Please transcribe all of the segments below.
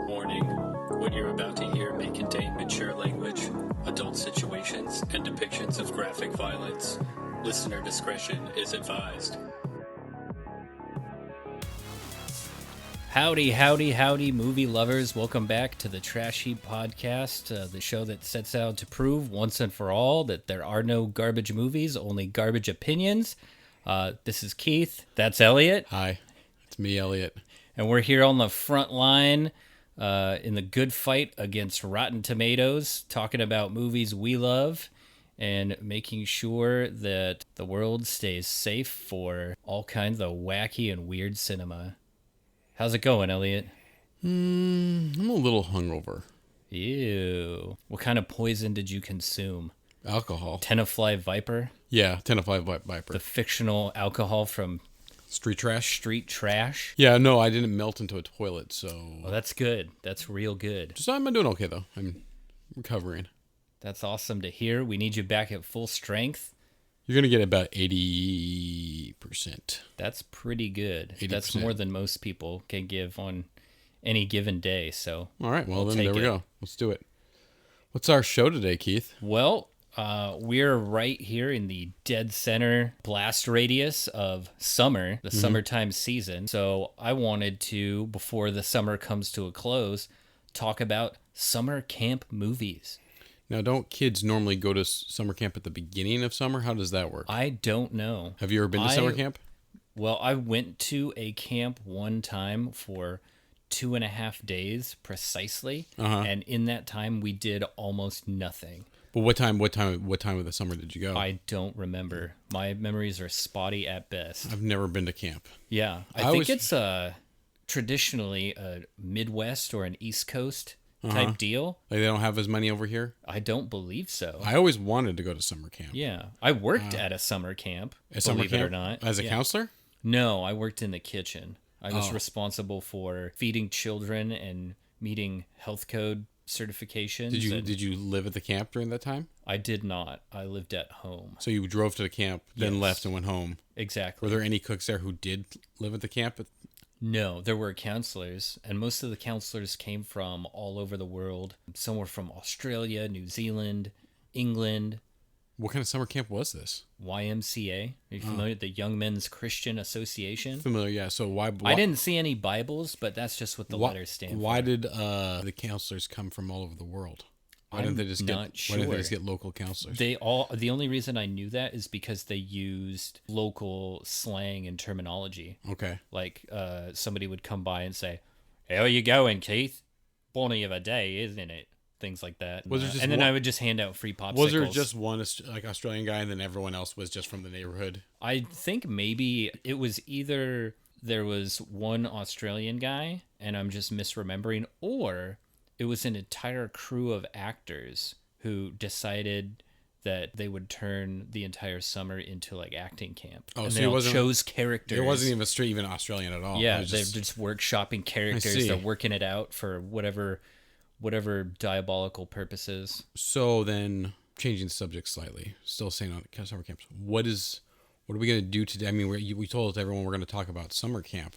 Warning, what you're about to hear may contain mature language, adult situations, and depictions of graphic violence. Listener discretion is advised. Howdy, howdy, howdy, movie lovers. Welcome back to the Trash Heap podcast, the show that sets out to prove once and for all that there are no garbage movies, only garbage opinions. This is Keith. That's Elliot. Hi, it's me, Elliot. And we're here on the front line in the good fight against Rotten Tomatoes, talking about movies we love and making sure that the world stays safe for all kinds of wacky and weird cinema. How's it going, Elliot? I'm a little hungover. Ew. What kind of poison did you consume? Alcohol. Tenafly Viper? Yeah, Tenafly Viper. The fictional alcohol from Street Trash? Street Trash? Yeah, no, I didn't melt into a toilet, so... Well, that's good. That's real good. I'm doing okay, though. I'm recovering. That's awesome to hear. We need you back at full strength. You're going to get about 80%. That's pretty good. 80%. That's more than most people can give on any given day, so... All right, well, we'll then there we go. Let's do it. What's our show today, Keith? Well, we're right here in the dead center blast radius of summer, the summertime season. So I wanted to, before the summer comes to a close, talk about summer camp movies. Now, don't kids normally go to summer camp at the beginning of summer? How does that work? I don't know. Have you ever been to summer camp? Well, I went to a camp one time for 2.5 days precisely, and in that time we did almost nothing. But what time of the summer did you go? I don't remember. My memories are spotty at best. I've never been to camp. Yeah, I think it's traditionally a Midwest or an East Coast type deal. Like they don't have as many over here? I don't believe so. I always wanted to go to summer camp. Yeah, I worked at a summer camp, believe it or not. As a counselor? No, I worked in the kitchen. I was responsible for feeding children and meeting health code certifications. Did you live at the camp during that time? I did not. I lived at home. So you drove to the camp, then left and went home. Exactly. Were there any cooks there who did live at the camp? No, there were counselors, and most of the counselors came from all over the world. Some were from Australia, New Zealand, England. What kind of summer camp was this? YMCA. Are you familiar with the Young Men's Christian Association? Familiar, yeah. So why I didn't see any Bibles, but that's just what the letters stand for. Why did the counselors come from all over the world? Why didn't they just get local counselors? The only reason I knew that is because they used local slang and terminology. Okay. Like somebody would come by and say, "How are you going, Keith? Bonny of a day, isn't it?" Things like that. And then I would just hand out free popsicles. Was there just one Australian guy and then everyone else was just from the neighborhood? I think maybe it was either there was one Australian guy and I'm just misremembering, or it was an entire crew of actors who decided that they would turn the entire summer into like acting camp. Oh, and so they chose characters. It wasn't even Australian at all. Yeah, they're just workshopping characters. They're working it out for whatever diabolical purposes. So then, changing the subject slightly, still saying on summer camps, what are we going to do today? I mean, we told everyone we're going to talk about summer camp.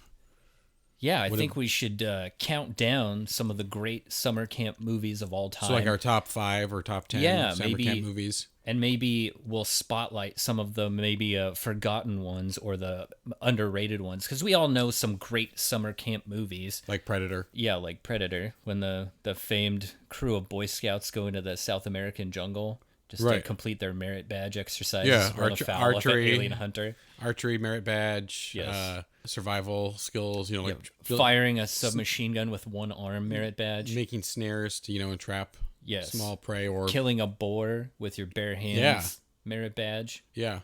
Yeah, I think we should count down some of the great summer camp movies of all time. So like our top 5 or top 10 summer camp movies. And maybe we'll spotlight some of the maybe forgotten ones or the underrated ones. Because we all know some great summer camp movies. Like Predator. Yeah, like Predator. When the famed crew of Boy Scouts go into the South American jungle just to complete their merit badge exercises. Yeah, archery, alien hunter. Archery, merit badge, yes. Survival skills, like firing a submachine gun with one arm, merit badge. Making snares to, entrap small prey, or killing a boar with your bare hands, merit badge. Yeah.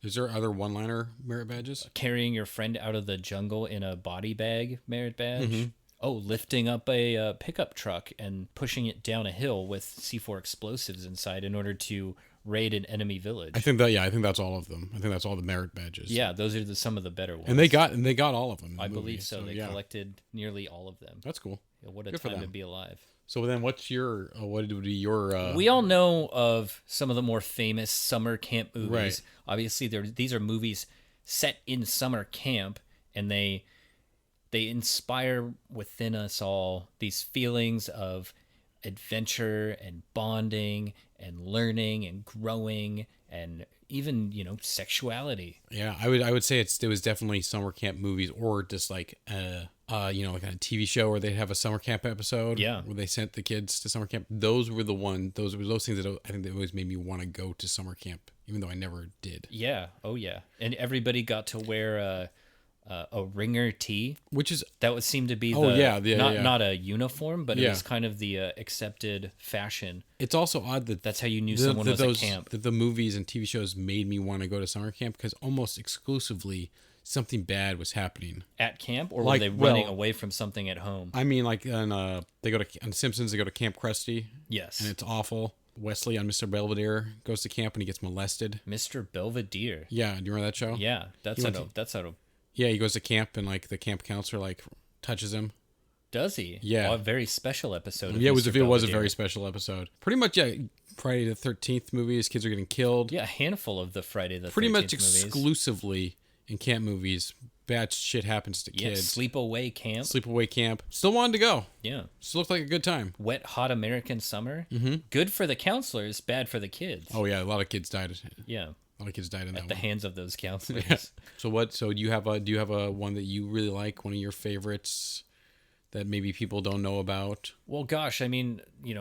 Is there other one-liner merit badges? Carrying your friend out of the jungle in a body bag, merit badge. Mm-hmm. Oh, lifting up a pickup truck and pushing it down a hill with C4 explosives inside in order to raid an enemy village. I think that's all of them. I think that's all the merit badges. Yeah, those are some of the better ones. And they got all of them. I believe so. They collected nearly all of them. That's cool. Yeah, what a time to be alive. So then, what would be your? We all know of some of the more famous summer camp movies. Right. Obviously, these are movies set in summer camp, and they they inspire within us all these feelings of adventure and bonding and learning and growing and even, sexuality. Yeah, I would say it was definitely summer camp movies, or just like like a TV show where they have a summer camp episode. Yeah. Where they sent the kids to summer camp. Those were those things that I think that always made me want to go to summer camp, even though I never did. Yeah. Oh yeah. And everybody got to wear a ringer tee, Which is that would seem to be not a uniform, but it was kind of the accepted fashion. it's also odd that That's how you knew someone was at camp. that the movies and TV shows made me want to go to summer camp, because almost exclusively something bad was happening At camp, or Like, were they running well- away from something at home? I mean, like on Simpsons, they go to Camp Krusty, Yes. and it's awful. Wesley on Mr. Belvedere goes to camp and he gets molested. Mr. Belvedere. Yeah, do you remember that show? Yeah, that's out of. Yeah, he goes to camp and like the camp counselor like touches him. Does he? Yeah. Oh, a very special episode. Of Yeah, it was Mr. a Belvedere. very special episode. Pretty much, yeah. Friday the 13th movies, kids are getting killed. Yeah, a handful of the Friday the 13th Pretty much movies. exclusively in camp movies, bad shit happens to Yeah, kids. sleepaway camp. Sleepaway camp. Still wanted to go. Yeah. Still looked like a good time. Wet hot American summer. Mm-hmm. Good for the counselors, bad for the kids. Oh yeah, a lot of kids died. Yeah. A lot of kids died in that At the one. hands of those counselors. Yeah. So do you have a one that you really like, one of your favorites that maybe people don't know about? Well, gosh, I mean,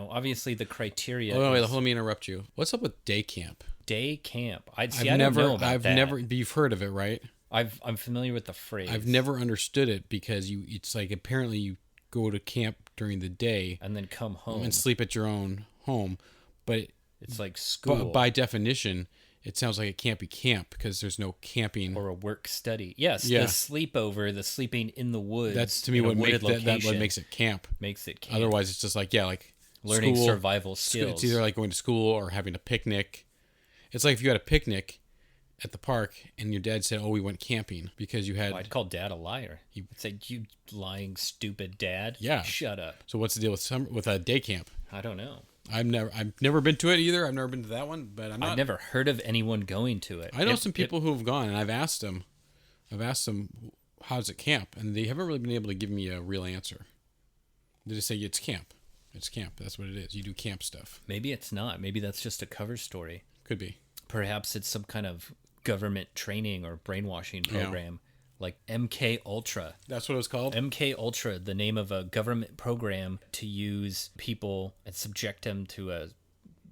obviously the criteria. Oh, wait, is let me interrupt you. What's up with day camp? day camp. I I've don't know about that. but you've heard of it, right? I'm familiar with the phrase. I've never understood it, because it's like apparently you go to camp during the day and then come home. and sleep at your own home, but It's like school by definition, it sounds like it can't be camp because there's no camping. or a work study. Yes, Yeah. the sleepover, the sleeping in the woods. That's to me in a what wooded makes that what location makes it camp. makes it camp. Otherwise, it's just like like learning school, survival skills. It's either like going to school or having a picnic. It's like if you had a picnic at the park and your dad said, "Oh, we went camping," because you had. I'd call dad a liar. I'd say, "You lying, stupid dad." Yeah. Shut up. So what's the deal with a day camp? I don't know. I've never been to it either. I've never been to that one, but I've never heard of anyone going to it. I know some people who have gone, and I've asked them, how's it camp? And they haven't really been able to give me a real answer. They just say, it's camp. It's camp. That's what it is. You do camp stuff. Maybe it's not. Maybe that's just a cover story. Could be. Perhaps it's some kind of government training or brainwashing program, like MK Ultra. That's what it was called? MK Ultra, the name of a government program to use people and subject them to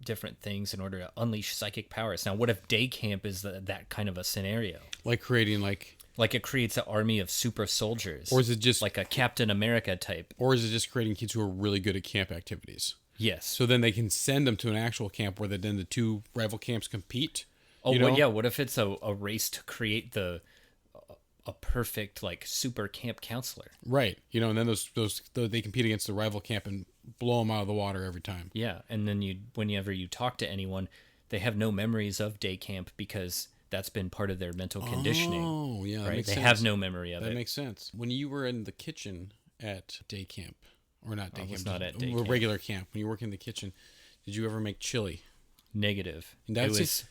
different things in order to unleash psychic powers. Now, what if day camp is that kind of a scenario? Like creating Like it creates an army of super soldiers. Or is it just like a Captain America type? Or is it just creating kids who are really good at camp activities? Yes. So then they can send them to an actual camp where then the two rival camps compete. Oh, well, yeah. What if it's a race to create a perfect like super camp counselor? Right. And then those they compete against the rival camp and blow them out of the water every time. Yeah, and then whenever you talk to anyone, they have no memories of day camp because that's been part of their mental conditioning. Oh, yeah, that right. makes They sense. have no memory of That it. makes sense. When you were in the kitchen at day camp, or not day I camp, was not at day or camp. regular camp, when you work in the kitchen, did you ever make chili? Negative. That's it was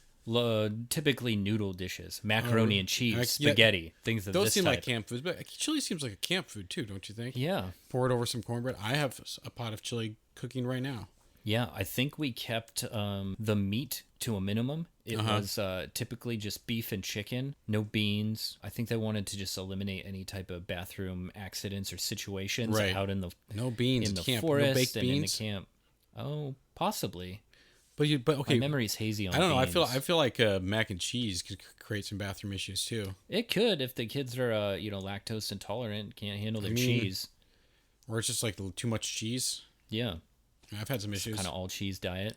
typically noodle dishes, macaroni and cheese, spaghetti, things of Those this seem type. like camp foods, but chili seems like a camp food too, don't you think? Yeah. Pour it over some cornbread. I have a pot of chili cooking right now. Yeah, I think we kept the meat to a minimum. It was typically just beef and chicken, no beans. I think they wanted to just eliminate any type of bathroom accidents or situations out in the no beans in the camp. forest No baked and beans? in the camp. Oh, possibly. But okay, My memory's hazy on I don't know. beans. I feel like mac and cheese could create some bathroom issues too. It could if the kids are lactose intolerant, can't handle their cheese. Or it's just like too much cheese. Yeah, I've had some issues. kind of all cheese diet.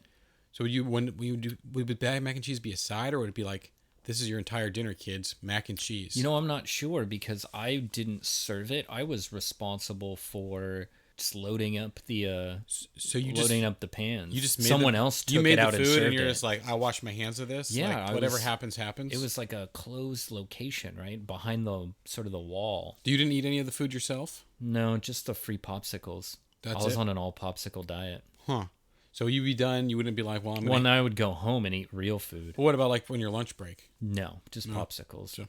So would bag mac and cheese be a side, or would it be like, this is your entire dinner, kids, mac and cheese? I'm not sure because I didn't serve it. I was responsible for just loading up the up the pans. You just someone else took made it out the and food, served and you're it. just like, I wash my hands of this. Yeah, like, whatever happens. It was like a closed location, right behind the sort of the wall. You didn't eat any of the food yourself? No, just the free popsicles. I was on an all popsicle diet. Huh. So you'd be done. You wouldn't be like, well, I'm I would go home and eat real food. But what about like when your lunch break? No, just popsicles. So,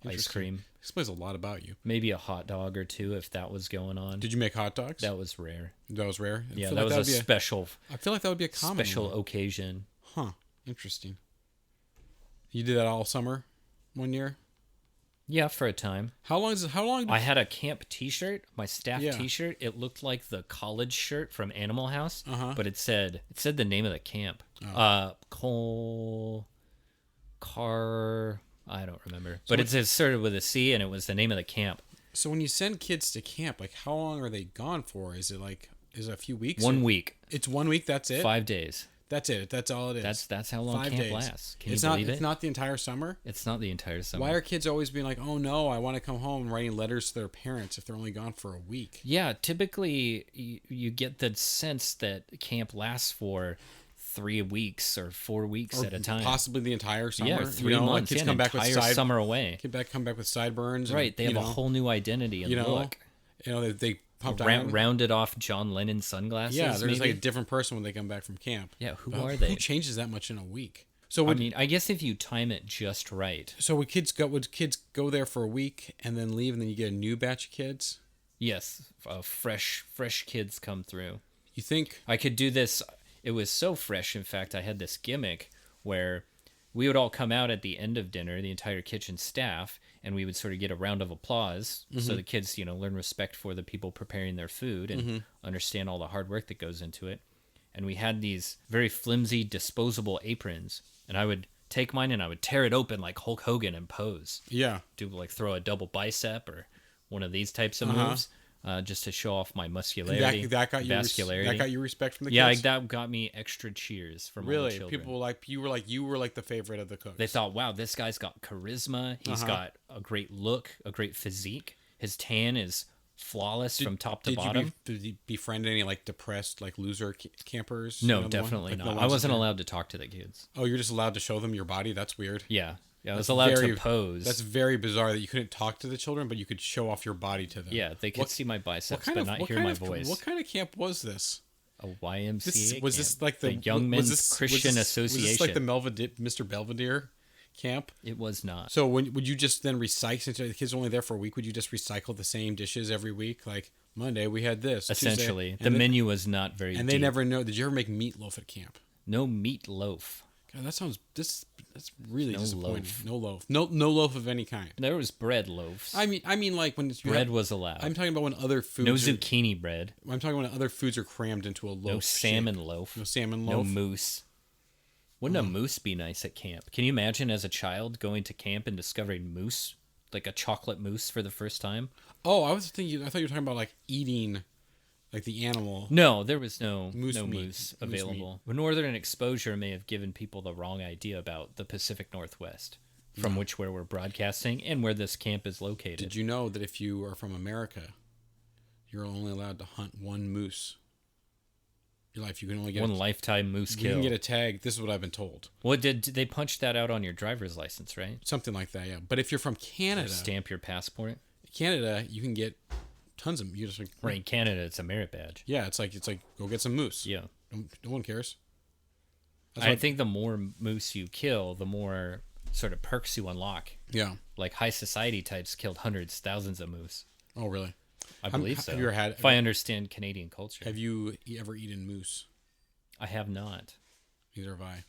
ice Interesting. cream. Explains a lot about you. Maybe a hot dog or two if that was going on. Did you make hot dogs? That was rare. That was rare? I Yeah, feel that like was a special I feel like that would be a common special one. occasion. Huh. Interesting. You did that all summer? One year? Yeah, for a time. How long I had a camp T-shirt, my staff Yeah. T-shirt. It looked like the college shirt from Animal House, Uh-huh. but it said the name of the camp. I don't remember, but it started with a C, and it was the name of the camp. So when you send kids to camp, like how long are they gone for? Is it a few weeks? 1 week, It's 1 week. That's it. 5 days. That's it. That's all it is. That's how long 5 camp days. lasts. Can It's you not. believe It's it? not the entire summer. It's not the entire summer. Why are kids always being like, "Oh no, I want to come home," and writing letters to their parents if they're only gone for a week? Yeah, typically you get the sense that camp lasts for 3 weeks or 4 weeks Or at a time. possibly the entire summer. Yeah, 3 Like months. kids Yeah, come an back with entire summer away. come back with sideburns. Right, And, they have a whole new identity and look. They pumped iron. Rounded off John Lennon sunglasses. Yeah, there's maybe? like a different person when they come back from camp. Yeah, who But are they? Who changes that much in a week? So I mean, I guess if you time it just right. So would kids go there for a week and then leave, and then you get a new batch of kids? Yes, fresh kids come through. You think? I could do this. It was so fresh. In fact, I had this gimmick where we would all come out at the end of dinner, the entire kitchen staff, and we would sort of get a round of applause. So the kids, learn respect for the people preparing their food and understand all the hard work that goes into it. And we had these very flimsy disposable aprons, and I would take mine and I would tear it open like Hulk Hogan and pose. Yeah. Do like throw a double bicep or one of these types of moves, just to show off my muscularity, That got you vascularity. That got you respect from the Yeah, kids. that got me extra cheers from all the Really, children. people you were like the favorite of the cooks. They thought, wow, this guy's got charisma. He's got a great look, a great physique. His tan is flawless from top to bottom. Did you befriend any like depressed like loser campers? No, You know, definitely like, not. the I ones wasn't that- allowed to talk to the kids. Oh, you're just allowed to show them your body. That's weird. Yeah, I was allowed to pose. That's very bizarre that you couldn't talk to the children, but you could show off your body to them. Yeah, they could see my biceps, but not hear kind my of- voice. What kind of camp was this? A YMCA Was camp. this like the Young Men's Christian Association? Was this like the Mr. Belvedere camp? It was not. So would you just then recycle, since the kids are only there for a week, would you just recycle the same dishes every week? Like Monday we had this. Tuesday- Essentially, and the then- menu was not very And deep. they never know. Did you ever make meatloaf at camp? No meatloaf. God, that's really No disappointing. loaf. No loaf. No loaf of any kind. There was bread loafs. I mean like when it's Bread was allowed. I'm talking about when other foods. No are, zucchini bread. I'm talking when other foods are crammed into a loaf. No salmon shape. loaf. No salmon No loaf. moose. Wouldn't a moose be nice at camp? Can you imagine as a child going to camp and discovering moose? Like a chocolate mousse for the first time? Oh, I thought you were talking about like eating, like the animal. No, there was no Moose no meat. moose Moose available. Northern exposure may have given people the wrong idea about the Pacific Northwest, from where we're broadcasting and where this camp is located. Did you know that if you are from America, you're only allowed to hunt one moose? Your life, you can only get One lifetime moose You kill. can get a tag. This is what I've been told. What did they punch that out on your driver's license, right? Something like that, yeah. But if you're from Or Canada, stamp your passport. Canada, you can get tons of. You just like, Right, in Canada, it's a merit badge. Yeah, it's like go get some moose. Yeah. No one cares. I think the more moose you kill, the more sort of perks you unlock. Yeah. Like high society types killed hundreds, thousands of moose. Oh, really? I believe so. Have you ever had? If I understand Canadian culture. Have you ever eaten moose? I have not. Neither have I.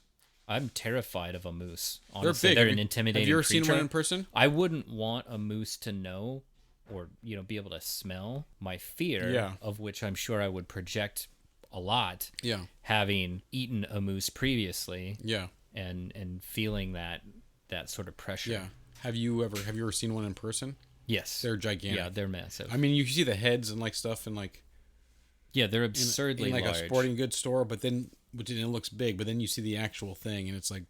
I'm terrified of a moose. They're Honestly, big. they're Have an you- intimidating Have you ever creature. seen one in person? I wouldn't want a moose to know or be able to smell my fear, Yeah. of which I'm sure I would project a lot, Yeah. having eaten a moose previously Yeah. and feeling that sort of pressure. Yeah. Have you ever seen one in person? Yes. They're gigantic. Yeah, they're massive. I mean, you can see the heads and like stuff and like Yeah, they're in absurdly like large. a sporting goods store, but then it looks big, but then you see the actual thing and it's like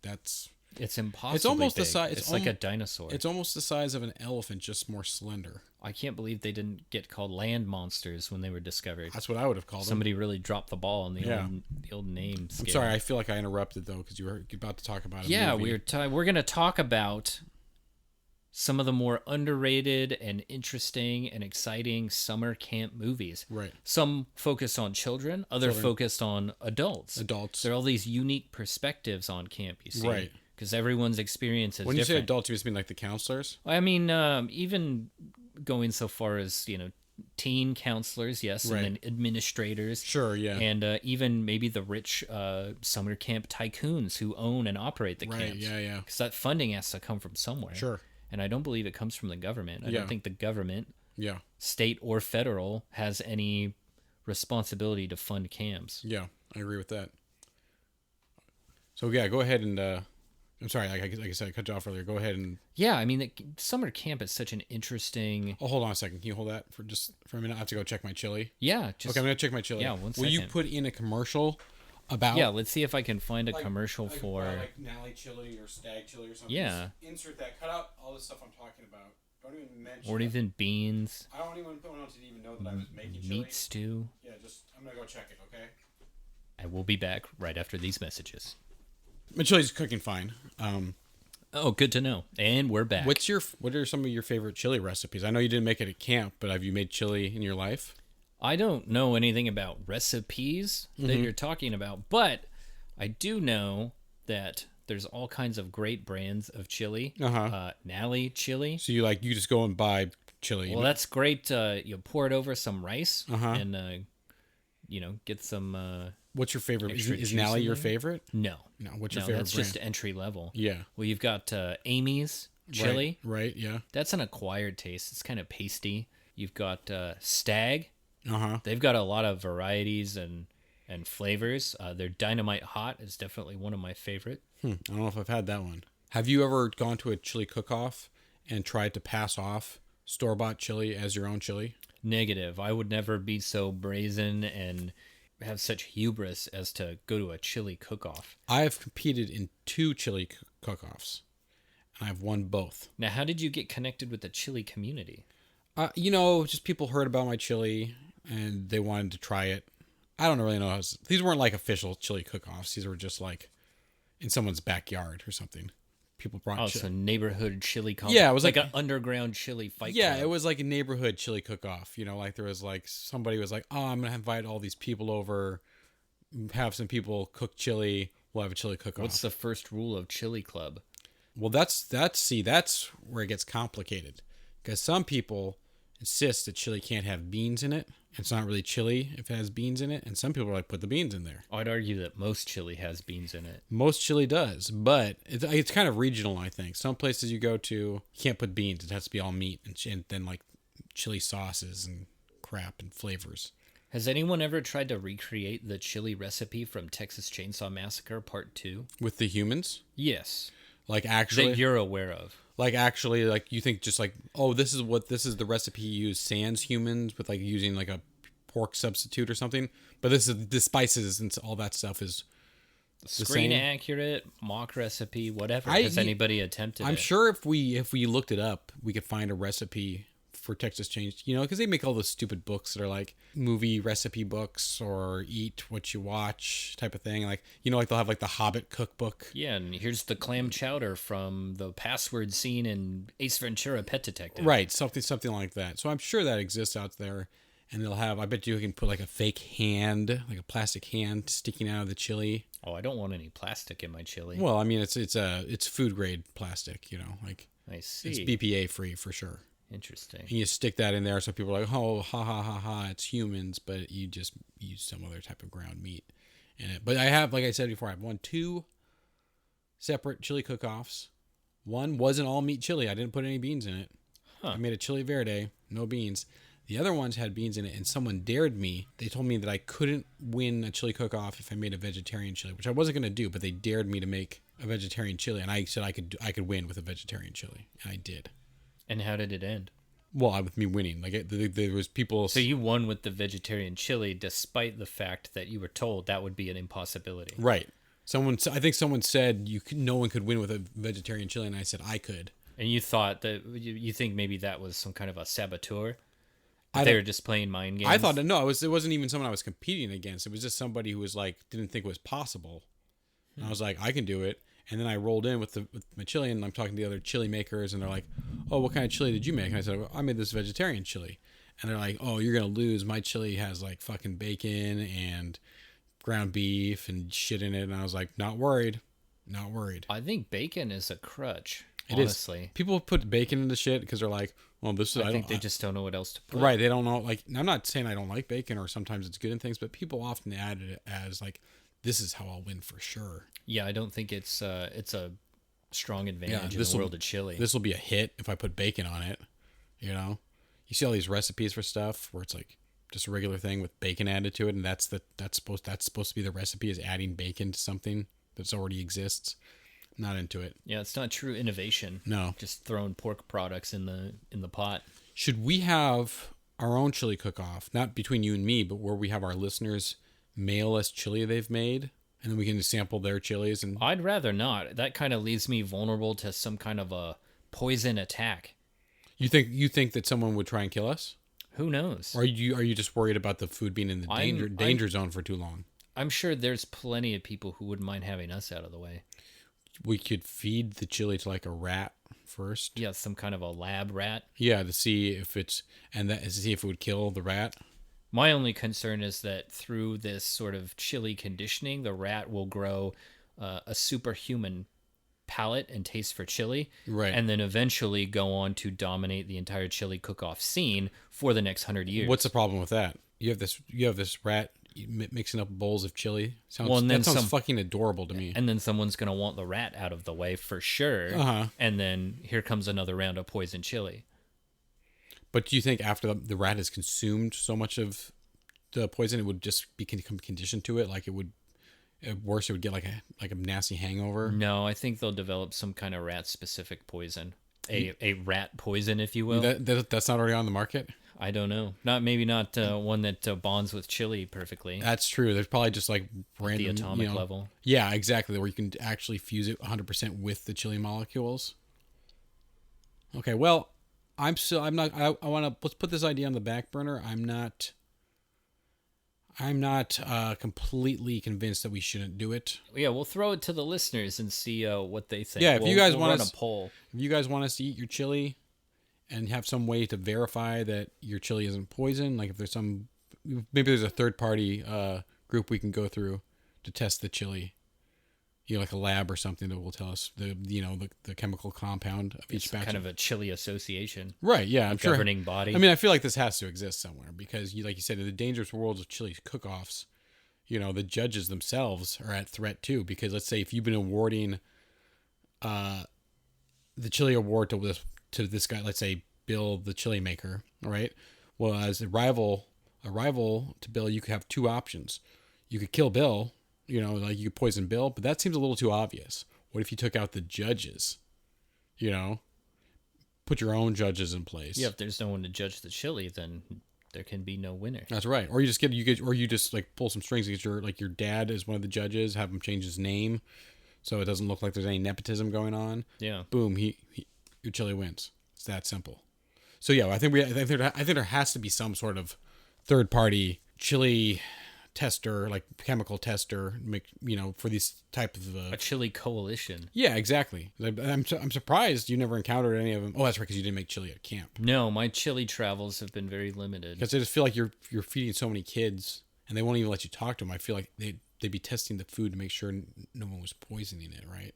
It's impossible. It's almost the big. size. It's like a dinosaur. It's almost the size of an elephant, just more slender. I can't believe they didn't get called land monsters when they were discovered. That's what I would have called them. Somebody really dropped the ball on the Yeah. old name. I'm sorry, I feel like I interrupted though because you were about to talk about a Yeah, movie. we're going to talk about some of the more underrated and interesting and exciting summer camp movies. Right. Some focused on children, other focused on adults. Adults. There are all these unique perspectives on camp, you see. Right. because everyone's experience is When you say different. adults, you just mean like the counselors? I mean, even going so far as, teen counselors, yes, Right. and then administrators. Sure, yeah. And even maybe the rich summer camp tycoons who own and operate the Right, camps. yeah. Because that funding has to come from somewhere. Sure. And I don't believe it comes from the government. I Yeah. don't think the government, Yeah. state or federal, has any responsibility to fund camps. Yeah, I agree with that. So yeah, go ahead and I'm sorry, like I said, I cut you off earlier. Go ahead and Yeah, I mean, summer camp is such an interesting... oh, hold on a second. Can you hold that for a minute? I have to go check my chili. Yeah, just... Okay, I'm gonna check my chili. Yeah, one Will you second. put in a commercial about? Yeah, let's see if I can find a commercial for... like Nally chili or Stag chili or something. Yeah. Just insert that. Cut out all the stuff I'm talking about. Don't even mention. Or it. even beans, I don't even want to even know that I was making chili. meat stew. Yeah, I'm gonna go check it. Okay. I will be back right after these messages. My chili's cooking fine. Oh, good to know. And we're back. What are some of your favorite chili recipes? I know you didn't make it at camp, but have you made chili in your life? I don't know anything about recipes that you're talking about, but I do know that there's all kinds of great brands of chili. Nally chili. So you just go and buy chili. Well, that's great. You pour it over some rice and, get some... What's your favorite? extra Is juice Nally in your there? favorite? No. No. What's your No, favorite that's brand? just entry level. Yeah. Well, you've got Amy's chili. Right. Yeah. That's an acquired taste. It's kind of pasty. You've got Stag. Uh-huh. They've got a lot of varieties and flavors. Their Dynamite Hot is definitely one of my favorite. I don't know if I've had that one. Have you ever gone to a chili cook-off and tried to pass off store-bought chili as your own chili? Negative. I would never be so brazen and have such hubris as to go to a chili cook-off. I have competed in 2 chili cook-offs, and I've won both. Now, how did you get connected with the chili community? Just people heard about my chili, and they wanted to try it. I don't really know. These weren't like official chili cook-offs. These were just like in someone's backyard or something. People brought Oh, chili. so neighborhood chili cook. Yeah, it was like an underground chili fight Yeah, club. it was like a neighborhood chili cook-off. Like there was like somebody was like, "Oh, I'm gonna invite all these people over, have some people cook chili. We'll have a chili cook-off." What's the first rule of chili club? Well, that's where it gets complicated, because some people insist that chili can't have beans in it. It's not really chili if it has beans in it, and some people are like, put the beans in there. I'd argue that most chili has beans in it. Most chili does, but it's kind of regional, I think. Some places you go to, you can't put beans. It has to be all meat and then like chili sauces and crap and flavors. Has anyone ever tried to recreate the chili recipe from Texas Chainsaw Massacre Part 2? With the humans? Yes. Like actually, That you're aware of. like actually, like you think just like, oh, this is the recipe you use sans humans with like using like a pork substitute or something. But this is the spices and all that stuff is the Screen same. accurate, mock recipe, whatever. Has anybody attempted I'm it? sure if we looked it up, we could find a recipe for Texas Change, because they make all those stupid books that are like movie recipe books or eat what you watch type of thing. Like, like they'll have like the Hobbit cookbook. Yeah, and here's the clam chowder from the password scene in Ace Ventura: Pet Detective. Right. Something like that. So I'm sure that exists out there, and they'll have, I bet you can put like a fake hand, like a plastic hand sticking out of the chili. Oh, I don't want any plastic in my chili. Well, I mean, it's food grade plastic, like I see. it's BPA free for sure. Interesting. And you stick that in there so people are like, oh, ha, ha, ha, ha, it's humans, but you just use some other type of ground meat in it. But I have, like I said before, I've won 2 separate chili cook-offs. One wasn't all meat chili. I didn't put any beans in it. I made a chili verde, no beans. The other ones had beans in it, and someone dared me. They told me that I couldn't win a chili cook-off if I made a vegetarian chili, which I wasn't going to do, but they dared me to make a vegetarian chili, and I said I could win with a vegetarian chili, and I did. And how did it end? Well, with me winning, like there was people. So you won with the vegetarian chili, despite the fact that you were told that would be an impossibility. Right. I think someone said no one could win with a vegetarian chili, and I said I could. And you thought that you think maybe that was some kind of a saboteur. They They were just playing mind games. I thought no, it wasn't even someone I was competing against. It was just somebody who was like didn't think it was possible. And I was like, I can do it. And then I rolled in with my chili, and I'm talking to the other chili makers, and they're like, "Oh, what kind of chili did you make?" And I said, well, "I made this vegetarian chili." And they're like, "Oh, you're gonna lose. My chili has like fucking bacon and ground beef and shit in it." And I was like, "Not worried. Not worried. I think bacon is a crutch. It is. Honestly, People put bacon into shit because they're like, well, this is. I think they just don't know what else to put. Right. They don't know. Like, I'm not saying I don't like bacon or sometimes it's good in things, but people often add it as like, this is how I'll win for sure. Yeah, I don't think it's a strong advantage in the world of chili. This will be a hit if I put bacon on it. You know, you see all these recipes for stuff where it's like just a regular thing with bacon added to it, and that's supposed to be the recipe, is adding bacon to something that's already exists. I'm not into it. Yeah, it's not true innovation. No, just throwing pork products in the pot. Should we have our own chili cook-off, not between you and me, but where we have our listeners mail us chili they've made, and then we can sample their chilies? And I'd rather not. That kind of leaves me vulnerable to some kind of a poison attack. you think that someone would try and kill us? Who knows? Or are you just worried about the food being in the danger zone for too long? I'm sure there's plenty of people who wouldn't mind having us out of the way. We could feed the chili to like a rat first. Yeah, some kind of a lab rat. Yeah, to see if to see if it would kill the rat. My only concern is that through this sort of chili conditioning, the rat will grow a superhuman palate and taste for chili, right? And then eventually go on to dominate the entire chili cook-off scene for the next 100 years. What's the problem with that? You have this rat mixing up bowls of chili. Sounds fucking adorable to me. And then someone's gonna want the rat out of the way for sure. And then here comes another round of poison chili. But do you think after the rat has consumed so much of the poison, it would just become conditioned to it? Like it would, worse, it would get like a nasty hangover? No, I think they'll develop some kind of rat-specific poison. A rat poison, if you will. That's not already on the market? I don't know. Maybe not one that bonds with chili perfectly. That's true. There's probably just like random, at the atomic level. Yeah, exactly. Where you can actually fuse it 100% with the chili molecules. Okay, well, I want to, let's put this idea on the back burner. I'm not completely convinced that we shouldn't do it. Yeah, we'll throw it to the listeners and see what they think. Yeah, if you guys want run a poll. If you guys want us to eat your chili and have some way to verify that your chili isn't poison, like if there's maybe there's a third party group we can go through to test the chili. Like a lab or something that will tell us the chemical compound of each batch. Kind of a chili association. Right, yeah. I'm sure. Governing body. I mean, I feel like this has to exist somewhere because, like you said, in the dangerous worlds of chili cook-offs, the judges themselves are at threat too. Because let's say if you've been awarding the chili award to this guy, let's say Bill, the chili maker, right? Well, as a rival to Bill, you could have two options. You could kill Bill. Like you could poison Bill, but that seems a little too obvious. What if you took out the judges? Put your own judges in place. Yeah, if there's no one to judge the chili, then there can be no winner. That's right. Or you just like pull some strings and get your dad as one of the judges, have him change his name, so it doesn't look like there's any nepotism going on. Yeah. Boom. Your chili wins. It's that simple. So yeah, I think there has to be some sort of third party chili tester, like chemical tester, for these type of a chili coalition. Yeah, exactly. I'm surprised you never encountered any of them. Oh, that's right, because you didn't make chili at camp. No, my chili travels have been very limited. Because I just feel like you're feeding so many kids, and they won't even let you talk to them. I feel like they'd be testing the food to make sure no one was poisoning it, right?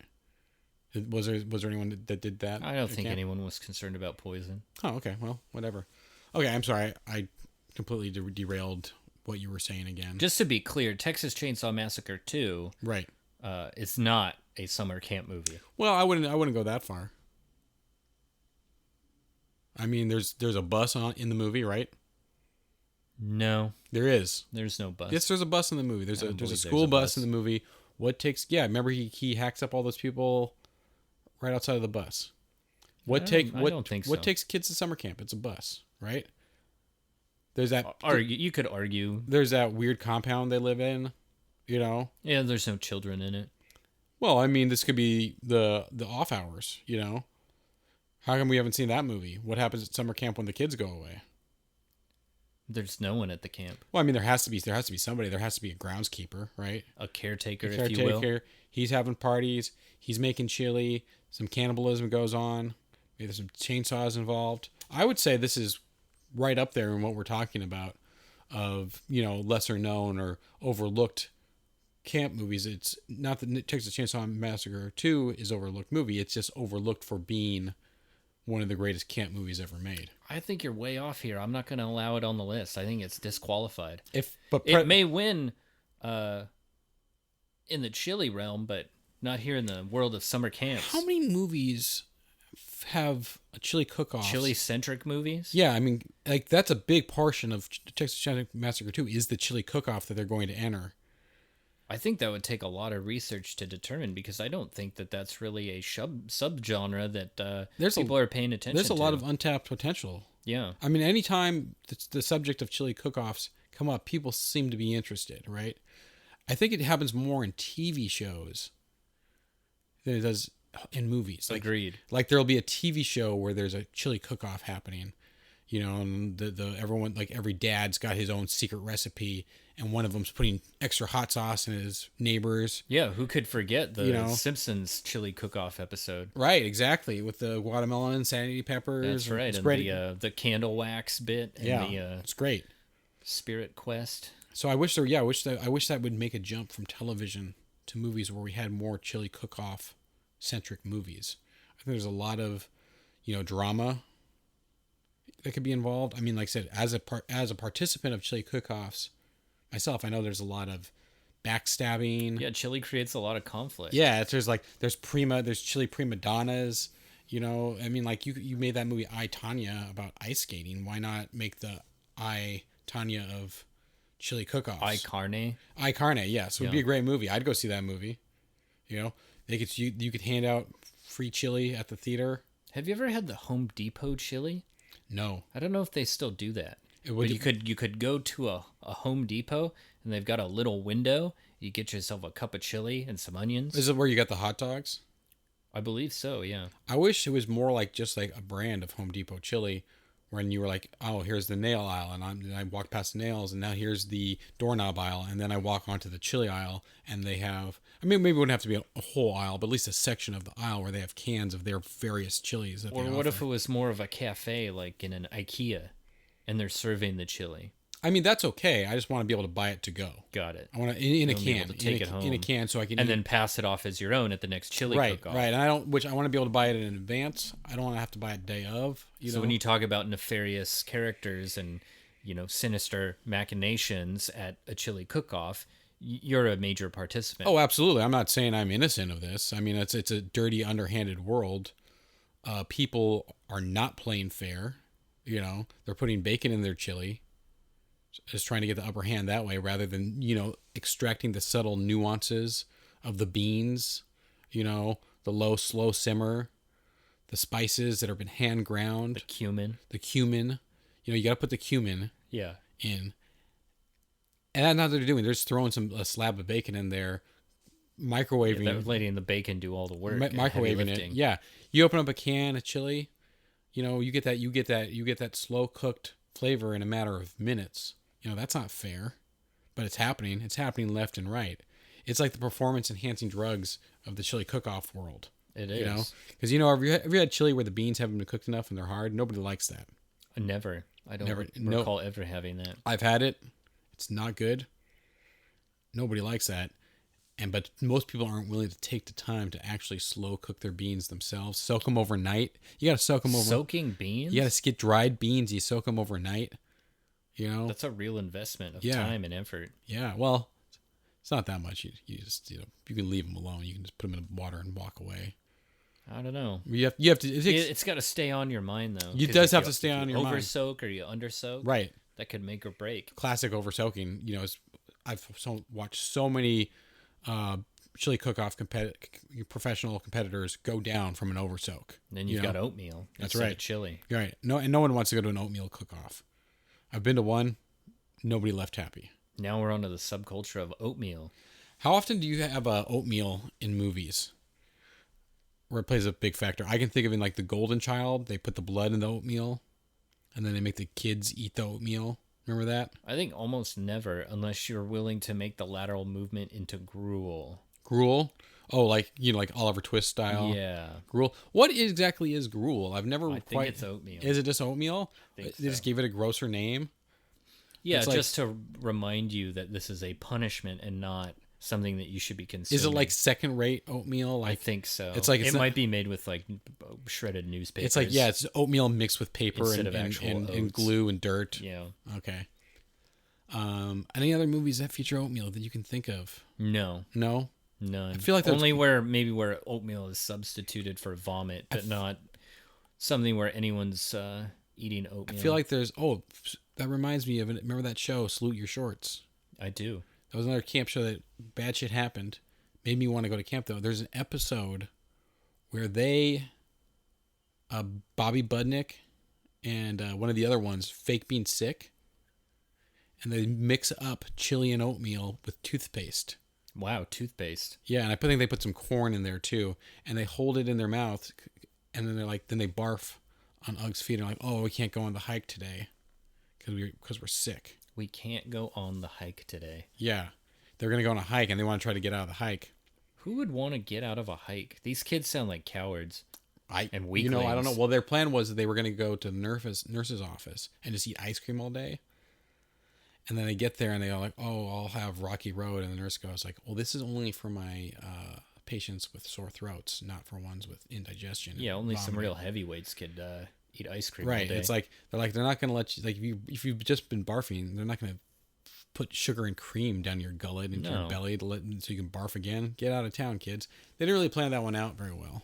Was there anyone that did that? I don't think anyone was concerned about poison. Oh, okay. Well, whatever. Okay, I'm sorry. I completely derailed what you were saying again. Just to be clear, Texas Chainsaw Massacre 2, right? It's not a summer camp movie. Well, I wouldn't go that far. I mean, there's a bus in the movie, right? No, there is. There's no bus. Yes, there's a bus in the movie. There's a school bus in the movie. Remember he hacks up all those people right outside of the bus. I don't think so. What takes kids to summer camp? It's a bus, right? There's that. You could argue. There's that weird compound they live in, Yeah, there's no children in it. Well, I mean, this could be the off hours, How come we haven't seen that movie? What happens at summer camp when the kids go away? There's no one at the camp. Well, I mean, there has to be somebody. There has to be a groundskeeper, right? A caretaker, if you will. He's having parties. He's making chili. Some cannibalism goes on. Maybe there's some chainsaws involved. I would say this is right up there in what we're talking about of, lesser known or overlooked camp movies, it's not that Texas Chainsaw Massacre 2 is overlooked movie. It's just overlooked for being one of the greatest camp movies ever made. I think you're way off here. I'm not going to allow it on the list. I think it's disqualified. But it may win in the chili realm, but not here in the world of summer camps. How many movies have a chili cook-off? Chili-centric movies? Yeah, I mean, like that's a big portion of Texas Chainsaw Massacre 2 is the chili cook-off that they're going to enter. I think that would take a lot of research to determine, because I don't think that that's really a subgenre that people are paying attention to. There's a lot of untapped potential. Yeah. I mean, anytime the subject of chili cook-offs come up, people seem to be interested, right? I think it happens more in TV shows than it does in movies. Like, agreed. Like there'll be a TV show where there's a chili cook-off happening, you know, and everyone, like every dad's got his own secret recipe, and one of them's putting extra hot sauce in his neighbor's. Yeah, who could forget the Simpsons chili cook-off episode? Right, exactly, with the watermelon and sanity peppers. That's right, and the candle wax bit. And it's great. Spirit Quest. So I wish that would make a jump from television to movies where we had more chili cook-off centric movies. I think there's a lot of, drama that could be involved. I mean, like I said, as a participant of chili cook-offs myself, I know there's a lot of backstabbing. Yeah, chili creates a lot of conflict. Yeah, there's chili prima donnas. I mean, like you made that movie I, Tanya about ice skating. Why not make the I, Tanya of chili cook-offs? I Carne, yes, would be a great movie. I'd go see that movie. You could hand out free chili at the theater. Have you ever had the Home Depot chili? No. I don't know if they still do that. But you could go to a Home Depot, and they've got a little window. You get yourself a cup of chili and some onions. Is it where you got the hot dogs? I believe so, yeah. I wish it was more like just like a brand of Home Depot chili, when you were like, oh, here's the nail aisle, and I walk past the nails, and now here's the doorknob aisle, and then I walk onto the chili aisle, and they have, I mean, maybe it wouldn't have to be a whole aisle, but at least a section of the aisle where they have cans of their various chilies that they offer. Or what if it was more of a cafe, like in an IKEA, and they're serving the chili? I mean, that's okay. I just want to be able to buy it to go. Got it. I want to in a can, be able to take it home in a can, so I can then pass it off as your own at the next chili cook-off. Right. And I want to be able to buy it in advance. I don't want to have to buy it day of. So when you talk about nefarious characters and sinister machinations at a chili cook-off, you're a major participant. Oh, absolutely. I'm not saying I'm innocent of this. I mean, it's a dirty, underhanded world. People are not playing fair. They're putting bacon in their chili, just trying to get the upper hand that way, rather than extracting the subtle nuances of the beans, the low, slow simmer, the spices that have been hand ground, the cumin. You got to put the cumin in. And that's not what they're doing. They're just throwing a slab of bacon in there, microwaving. They're letting the bacon do all the work. Microwaving it. Yeah. You open up a can of chili, you get that slow cooked flavor in a matter of minutes. That's not fair, but it's happening. It's happening left and right. It's like the performance enhancing drugs of the chili cook-off world. It is. Because have you had chili where the beans haven't been cooked enough and they're hard? Nobody likes that. Never. I don't recall ever having that. I've had it. It's not good. Nobody likes that. But most people aren't willing to take the time to actually slow cook their beans themselves. Soak them overnight. You got to soak them over. Soaking beans? You got to get dried beans. You soak them overnight. That's a real investment of time and effort. Yeah. Well, it's not that much. You just you can leave them alone. You can just put them in water and walk away. I don't know. You have to. It's got to stay on your mind though. It does have to stay on your mind. Oversoak or you undersoak. Right. That could make or break. Classic oversoaking. I've watched so many chili cook-off professional competitors go down from an oversoak. And then you've got oatmeal. That's right. Of chili. Right. And no one wants to go to an oatmeal cook-off. I've been to one. Nobody left happy. Now we're onto the subculture of oatmeal. How often do you have oatmeal in movies? Where it plays a big factor. I can think of in like The Golden Child. They put the blood in the oatmeal, and then they make the kids eat the oatmeal. Remember that? I think almost never, unless you're willing to make the lateral movement into gruel. Gruel? Oh, like Oliver Twist style. Yeah. Gruel. What exactly is gruel? I've never I think it's oatmeal. Is it just oatmeal? They just gave it a grosser name. Yeah, just to remind you that this is a punishment and not something that you should be consuming. Is it like second-rate oatmeal? Like I think so. It's like it might be made with like shredded newspapers. It's like it's oatmeal mixed with paper Instead and, of actual and oats. glue and dirt. Yeah. Okay. Any other movies that feature oatmeal that you can think of? No. No. None. I feel like only where oatmeal is substituted for vomit, but not something where anyone's eating oatmeal. I feel like there's. Oh, that reminds me of it. Remember that show, Salute Your Shorts? I do. That was another camp show that bad shit happened. Made me want to go to camp though. There's an episode where they, Bobby Budnick, and one of the other ones fake being sick, and they mix up chili and oatmeal with toothpaste. Wow, toothpaste. Yeah, and I think they put some corn in there too, and they hold it in their mouth, and then then they barf on Ug's feet, and like, oh, we can't go on the hike today, because we're sick. We can't go on the hike today. Yeah, they're gonna go on a hike, and they want to try to get out of the hike. Who would want to get out of a hike? These kids sound like cowards. And weaklings. You know, I don't know. Well, their plan was that they were gonna go to the nurse's office and just eat ice cream all day. And then they get there and they're like, oh, I'll have Rocky Road. And the nurse goes like, well, this is only for my patients with sore throats, not for ones with indigestion. Yeah, only some vomiting. real heavyweights could eat ice cream Right. all day. It's like, they're not going to let you, like, if you've just been barfing, they're not going to put sugar and cream down your gullet into your belly so you can barf again. Get out of town, kids. They didn't really plan that one out very well.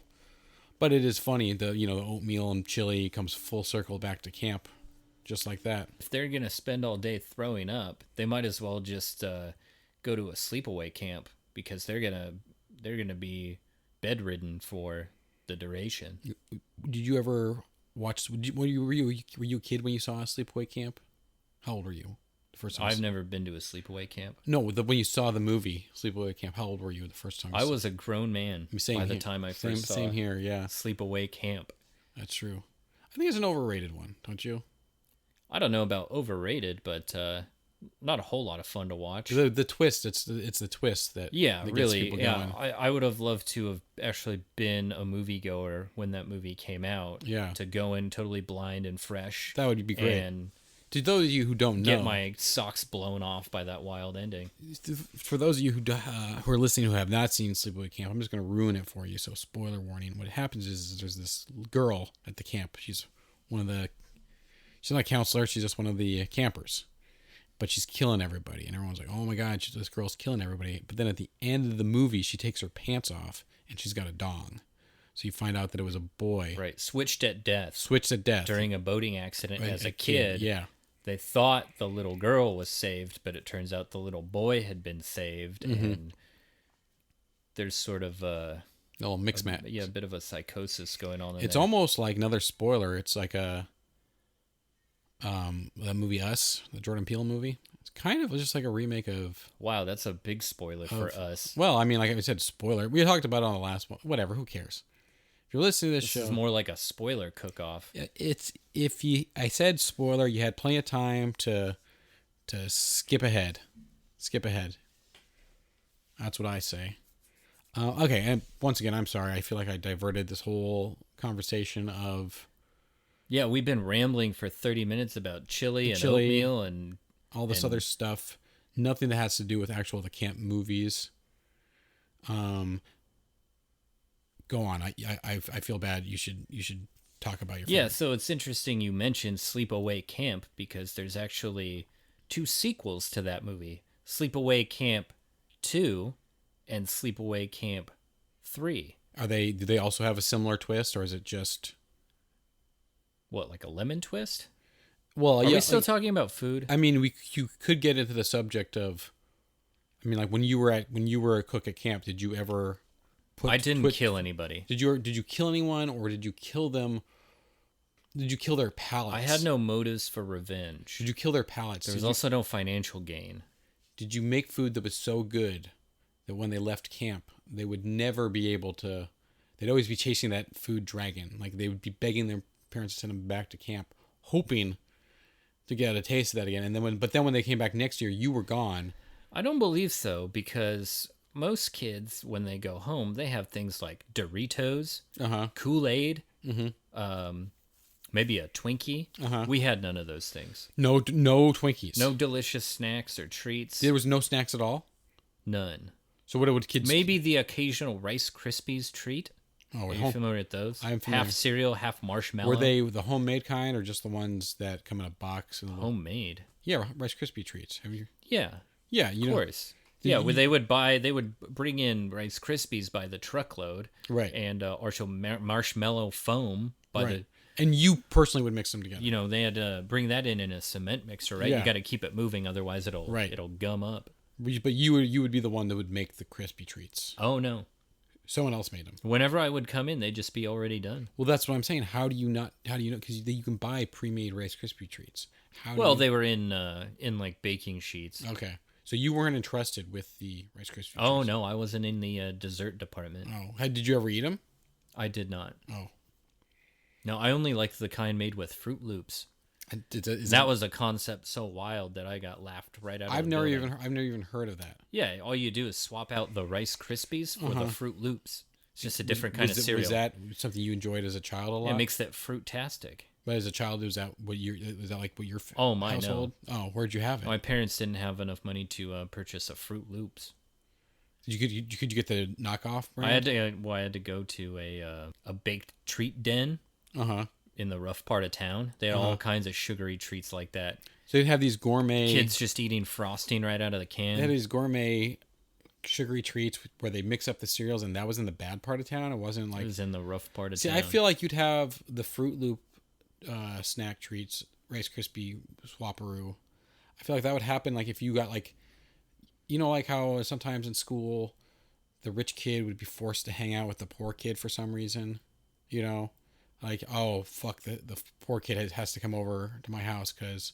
But it is funny, the oatmeal and chili comes full circle back to camp. Just like that. If they're going to spend all day throwing up, they might as well just go to a sleepaway camp, because they're going to be bedridden for the duration. Did you ever watch, were you a kid when you saw a sleepaway camp? How old were you? The first time I've never been to a sleepaway camp. No, when you saw the movie Sleepaway Camp, how old were you the first time? I was a grown man by the time I first saw Same here, yeah. Sleepaway Camp. That's true. I think it's an overrated one, don't you? I don't know about overrated, but not a whole lot of fun to watch. The twist, it's the twist that yeah, that really. gets people Yeah, going. I would have loved to have actually been a moviegoer when that movie came out. Yeah. To go in totally blind and fresh. That would be great. And to those of you who don't know, get my socks blown off by that wild ending. For those of you who are listening who have not seen Sleepaway Camp, I'm just going to ruin it for you. So, spoiler warning. What happens is there's this girl at the camp. She's not a counselor. She's just one of the campers. But she's killing everybody. And everyone's like, oh my God, this girl's killing everybody. But then at the end of the movie, she takes her pants off and she's got a dong. So you find out that it was a boy. Right. Switched at death. During a boating accident as a kid. Yeah. They thought the little girl was saved, but it turns out the little boy had been saved. Mm-hmm. And there's sort of A little mix match. Yeah, a bit of a psychosis going on in It's there. almost like another spoiler. It's like that movie Us, the Jordan Peele movie. It's kind of just like a remake of. Wow, that's a big spoiler for us. Well, I mean, like I said, spoiler. We talked about it on the last one. Whatever, who cares? If you're listening to this show, Is more like a spoiler cook-off. it's I said spoiler, you had plenty of time to skip ahead. Skip ahead. That's what I say. Okay, and once again, I'm sorry. I feel like I diverted this whole conversation of. Yeah, we've been rambling for 30 minutes about chili and oatmeal and all this other stuff. Nothing that has to do with the camp movies. Go on. I feel bad. You should talk about your yeah. favorite. So it's interesting you mentioned Sleepaway Camp, because there's actually 2 sequels to that movie: Sleepaway Camp 2 and Sleepaway Camp 3. Do they also have a similar twist, or is it just what, like a lemon twist? Well, Are yeah, we still talking about food? I mean, you could get into the subject of. I mean, like when you were a cook at camp, did you ever? I didn't kill anybody. Did you kill anyone, or did you kill them? Did you kill their pallets? I had no motives for revenge. Did you kill their pallets? There was also no financial gain. Did you make food that was so good that when they left camp, they would never be able to? They'd always be chasing that food dragon. Like they would be begging their parents to send them back to camp, hoping to get a taste of that again. And then when they came back next year, you were gone. I don't believe so, because most kids, when they go home, they have things like Doritos, Kool-Aid, maybe a Twinkie. We had none of those things. No Twinkies. No delicious snacks or treats. There was no snacks at all? None. So what would kids... Maybe the occasional Rice Krispies treat. Oh, Are you familiar with those? I'm familiar. Half cereal, half marshmallow. Were they the homemade kind or just the ones that come in a box? And homemade? Yeah, Rice Krispie treats. Have you? Yeah. Yeah, Of course. Yeah, where they would bring in Rice Krispies by the truckload. Right. And also marshmallow foam by the... And you personally would mix them together. You know, they had to bring that in a cement mixer, right? Yeah. You got to keep it moving, otherwise it'll gum up. But you would be the one that would make the crispy treats. Oh, no. Someone else made them. Whenever I would come in, they'd just be already done. Well, that's what I'm saying. How do you know? Because you can buy pre-made Rice Krispie treats. They were in like baking sheets. Okay. So you weren't entrusted with the Rice Krispie treats? Oh, no. I wasn't in the dessert department. Oh. Did you ever eat them? I did not. Oh. No, I only liked the kind made with Fruit Loops. That was a concept so wild that I got laughed right out of I've the never building. even heard of that. Yeah, all you do is swap out the Rice Krispies for the Fruit Loops. It's just a different kind of cereal. Was that something you enjoyed as a child a lot? It makes it fruit-tastic. But as a child, was that like what your household? No. Oh, where'd you have it? My parents didn't have enough money to purchase a Fruit Loops. Could you get the knockoff brand? I had to go to a baked treat den. In the rough part of town. They had all kinds of sugary treats like that. So they'd have these gourmet... Kids just eating frosting right out of the can. They had these gourmet sugary treats where they mix up the cereals, and that was in the bad part of town. It wasn't like... It was in the rough part of town. See, I feel like you'd have the Fruit Loop snack treats, Rice Krispie, Swapperoo. I feel like that would happen like if you got like... You know, like how sometimes in school, the rich kid would be forced to hang out with the poor kid for some reason, you know? Like, oh, fuck, the poor kid has to come over to my house because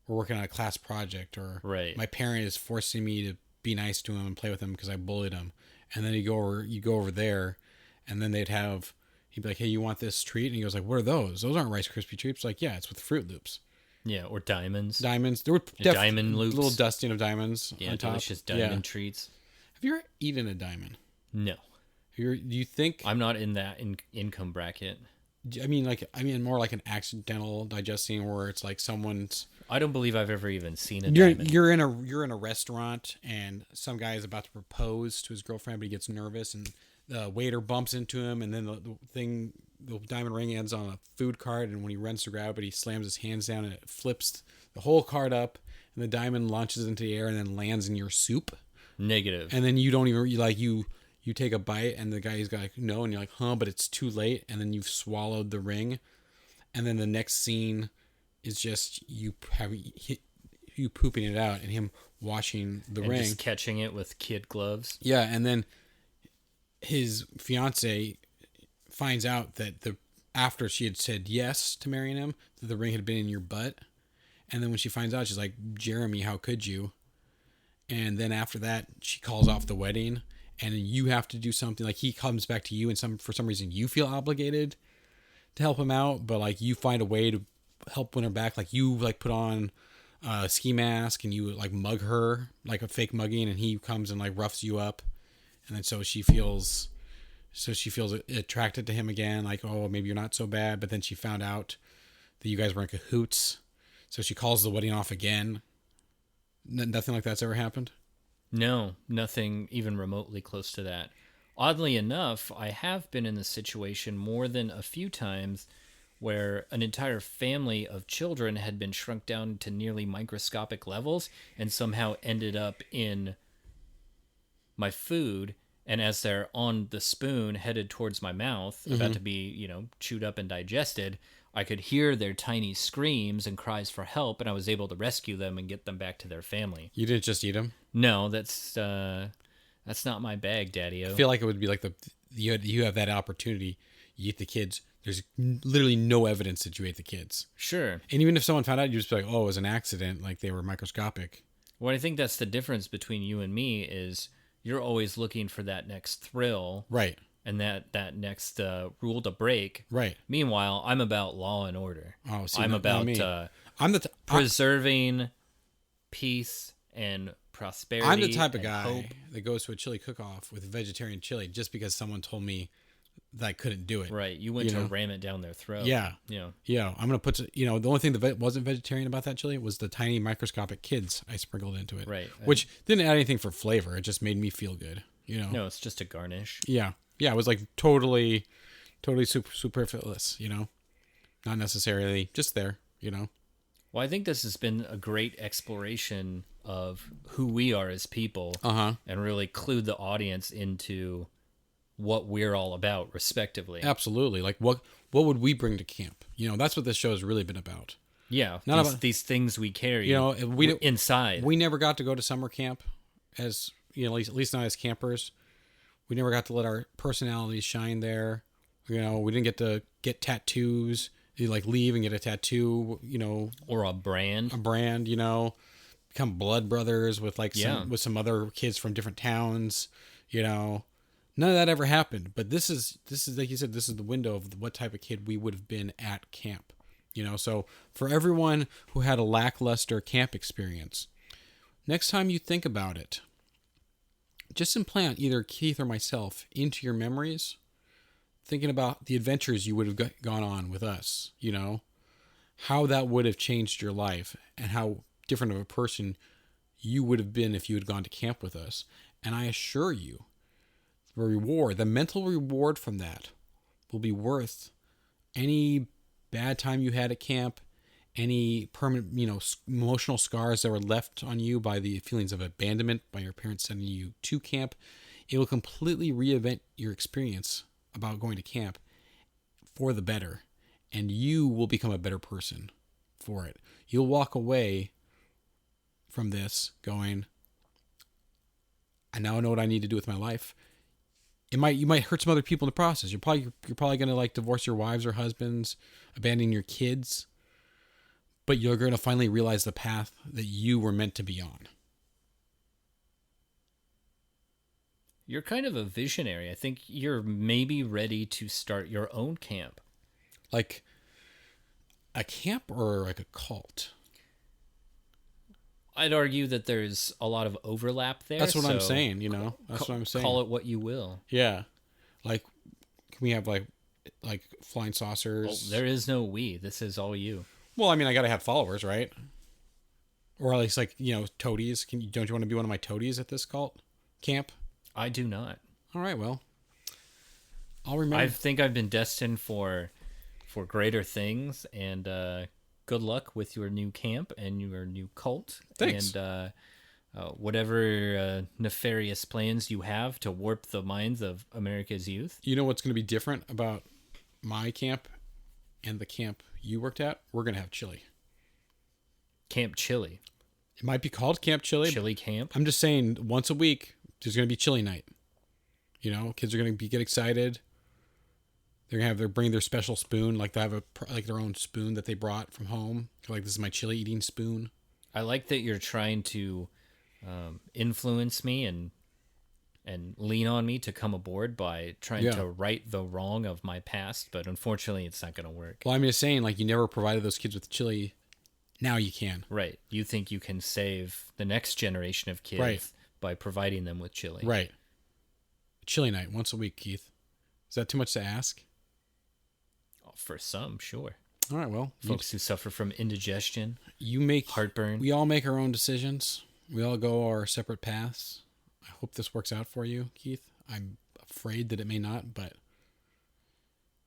we're working on a class project, or my parent is forcing me to be nice to him and play with him because I bullied him. And then you go over there, and then he'd be like, hey, you want this treat? And he goes like, what are those? Those aren't Rice Krispie treats. Like, yeah, it's with Fruit Loops. Yeah, or diamonds. There were diamond loops. A little dusting of diamonds on top. Delicious diamond treats. Have you ever eaten a diamond? No. Do you think... I'm not in that income bracket. I mean more like an accidental digesting where it's like someone's... I don't believe I've ever even seen a diamond. You're in a restaurant and some guy is about to propose to his girlfriend, but he gets nervous and the waiter bumps into him, and then the diamond ring ends on a food cart, and when he runs to grab it, he slams his hands down and it flips the whole cart up, and the diamond launches into the air and then lands in your soup. Negative. And then you don't even you take a bite, and the guy's like, no, and you're like, huh, but it's too late, and then you've swallowed the ring, and then the next scene is just you pooping it out and him washing the ring, just catching it with kid gloves. Yeah, and then his fiance finds out that after she had said yes to marrying him, that the ring had been in your butt, and then when she finds out, she's like, Jeremy, how could you? And then after that, she calls off the wedding. And you have to do something, like he comes back to you, and for some reason you feel obligated to help him out, but like you find a way to help win her back. Like you like put on a ski mask and you like mug her like a fake mugging, and he comes and like roughs you up, and then so she feels attracted to him again. Like, oh, maybe you're not so bad. But then she found out that you guys were in cahoots, so she calls the wedding off again. Nothing like that's ever happened. No, nothing even remotely close to that. Oddly enough, I have been in this situation more than a few times where an entire family of children had been shrunk down to nearly microscopic levels and somehow ended up in my food. And as they're on the spoon headed towards my mouth, about to be, chewed up and digested, I could hear their tiny screams and cries for help, and I was able to rescue them and get them back to their family. You didn't just eat them? No, that's not my bag, Daddy-o. I feel like it would be like you have that opportunity. You eat the kids. There's literally no evidence that you ate the kids. Sure. And even if someone found out, you'd just be like, oh, it was an accident. Like they were microscopic. Well, I think that's the difference between you and me is you're always looking for that next thrill. Right. And that next rule to break. Right. Meanwhile, I'm about law and order. Oh, see, I'm about preserving peace and prosperity. I'm the type of guy hope. that goes to a chili cook-off with vegetarian chili just because someone told me that I couldn't do it. Right. You went to ram it down their throat. Yeah. Yeah. Yeah. I'm going to put, the only thing that wasn't vegetarian about that chili was the tiny microscopic kids I sprinkled into it. Right. Which didn't add anything for flavor. It just made me feel good. you know? No, it's just a garnish. Yeah. Yeah, it was like totally superfluous, you know? Not necessarily just there, you know? Well, I think this has been a great exploration of who we are as people, and really clued the audience into what we're all about, respectively. Absolutely. Like, what would we bring to camp? You know, that's what this show has really been about. Yeah, Not these things we carry, You know, we inside. We never got to go to summer camp as, you know, at least not as campers. We never got to let our personalities shine there. You know, we didn't get to get tattoos. You like leave and get a tattoo, you know, or a brand, you know, become blood brothers with like some other kids from different towns, you know. None of that ever happened. But this is like you said, this is the window of what type of kid we would have been at camp. You know, so for everyone who had a lackluster camp experience, next time you think about it, just implant either Keith or myself into your memories, thinking about the adventures you would have gone on with us, you know, how that would have changed your life and how different of a person you would have been if you had gone to camp with us. And I assure you, the mental reward from that will be worth any bad time you had at camp, any permanent, you know, emotional scars that were left on you by the feelings of abandonment by your parents sending you to camp. It will completely reinvent your experience about going to camp for the better, and you will become a better person for it. You'll walk away from this going, I now know what I need to do with my life. You might hurt some other people in the process. You're probably going to like divorce your wives or husbands, abandon your kids, but you're going to finally realize the path that you were meant to be on. You're kind of a visionary. I think you're maybe ready to start your own camp. Like a camp or like a cult? I'd argue that there's a lot of overlap there. That's what I'm saying, you know. That's what I'm saying. Call it what you will. Yeah. Like, can we have like flying saucers? Well, there is no we. This is all you. Well, I mean, I got to have followers, right? Or at least like, you know, toadies. Don't you want to be one of my toadies at this cult camp? I do not. All right, well, I'll remember. I think I've been destined for greater things, and good luck with your new camp and your new cult. Thanks. And whatever nefarious plans you have to warp the minds of America's youth. You know what's going to be different about my camp and the camp you worked at? We're going to have chili. Camp Chili. It might be called Camp Chili. Chili Camp. I'm just saying, once a week, there's going to be chili night. You know, kids are going to get excited. They're going to bring their special spoon. Like, they have their own spoon that they brought from home. Like, this is my chili eating spoon. I like that you're trying to influence me and lean on me to come aboard by trying to right the wrong of my past, but unfortunately it's not going to work. Well, I'm just saying, like, you never provided those kids with chili. Now you can. Right. You think you can save the next generation of kids by providing them with chili. Right. Chili night once a week, Keith. Is that too much to ask? Oh, for some, sure. All right, well. Folks who suffer from indigestion, heartburn. We all make our own decisions. We all go our separate paths. I hope this works out for you, Keith. I'm afraid that it may not, but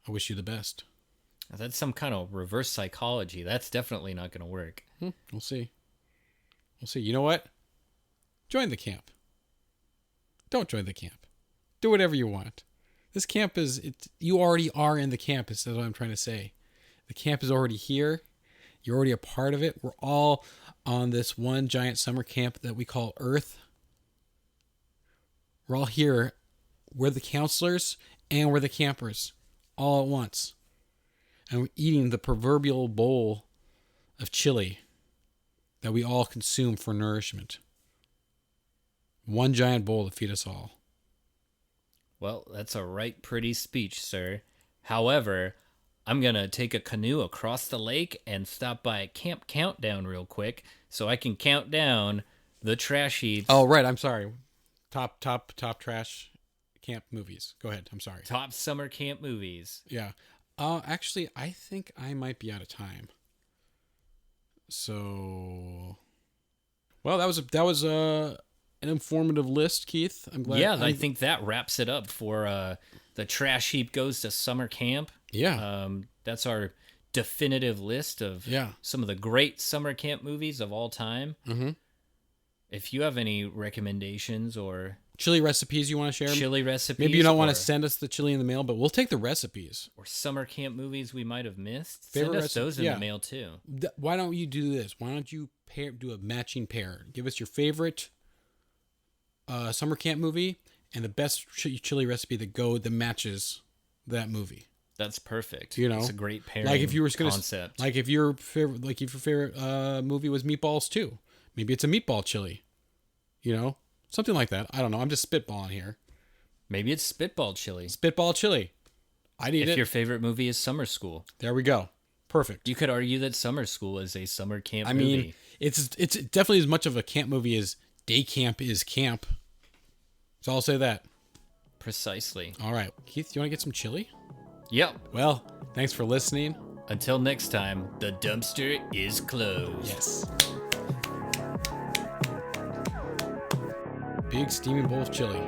I wish you the best. That's some kind of reverse psychology. That's definitely not going to work. We'll see. We'll see. You know what? Join the camp. Don't join the camp. Do whatever you want. This camp you already are in the camp, is what I'm trying to say. The camp is already here. You're already a part of it. We're all on this one giant summer camp that we call Earth. We're all here. We're the counselors and we're the campers all at once. And we're eating the proverbial bowl of chili that we all consume for nourishment. One giant bowl to feed us all. Well, that's a right pretty speech, sir. However, I'm going to take a canoe across the lake and stop by Camp Countdown real quick so I can count down the trash heaps. Oh, right. I'm sorry. Top trash camp movies. Go ahead. I'm sorry. Top summer camp movies. Yeah. Actually, I think I might be out of time. So, well, that was an informative list, Keith. I'm glad. Yeah, I think that wraps it up for the Trash Heap Goes to Summer Camp. Yeah. That's our definitive list of some of the great summer camp movies of all time. Mm-hmm. If you have any recommendations or chili recipes you want to share, maybe you don't want to send us the chili in the mail, but we'll take the recipes. Or summer camp movies we might have missed. Send us those in the mail too. Why don't you do this? Why don't you do a matching pair? Give us your favorite summer camp movie and the best chili recipe that matches that movie. That's perfect. It's a great pairing. Like if you were concept. Like if your favorite, movie was Meatballs 2, maybe it's a meatball chili. Something like that. I don't know. I'm just spitballing here. Maybe it's spitball chili. Spitball chili. I need it. If your favorite movie is Summer School. There we go. Perfect. You could argue that Summer School is a summer camp movie. I mean, it's definitely as much of a camp movie as day camp is camp. So I'll say that. Precisely. All right. Keith, do you want to get some chili? Yep. Well, thanks for listening. Until next time, the dumpster is closed. Yes. Big steaming bowl of chili.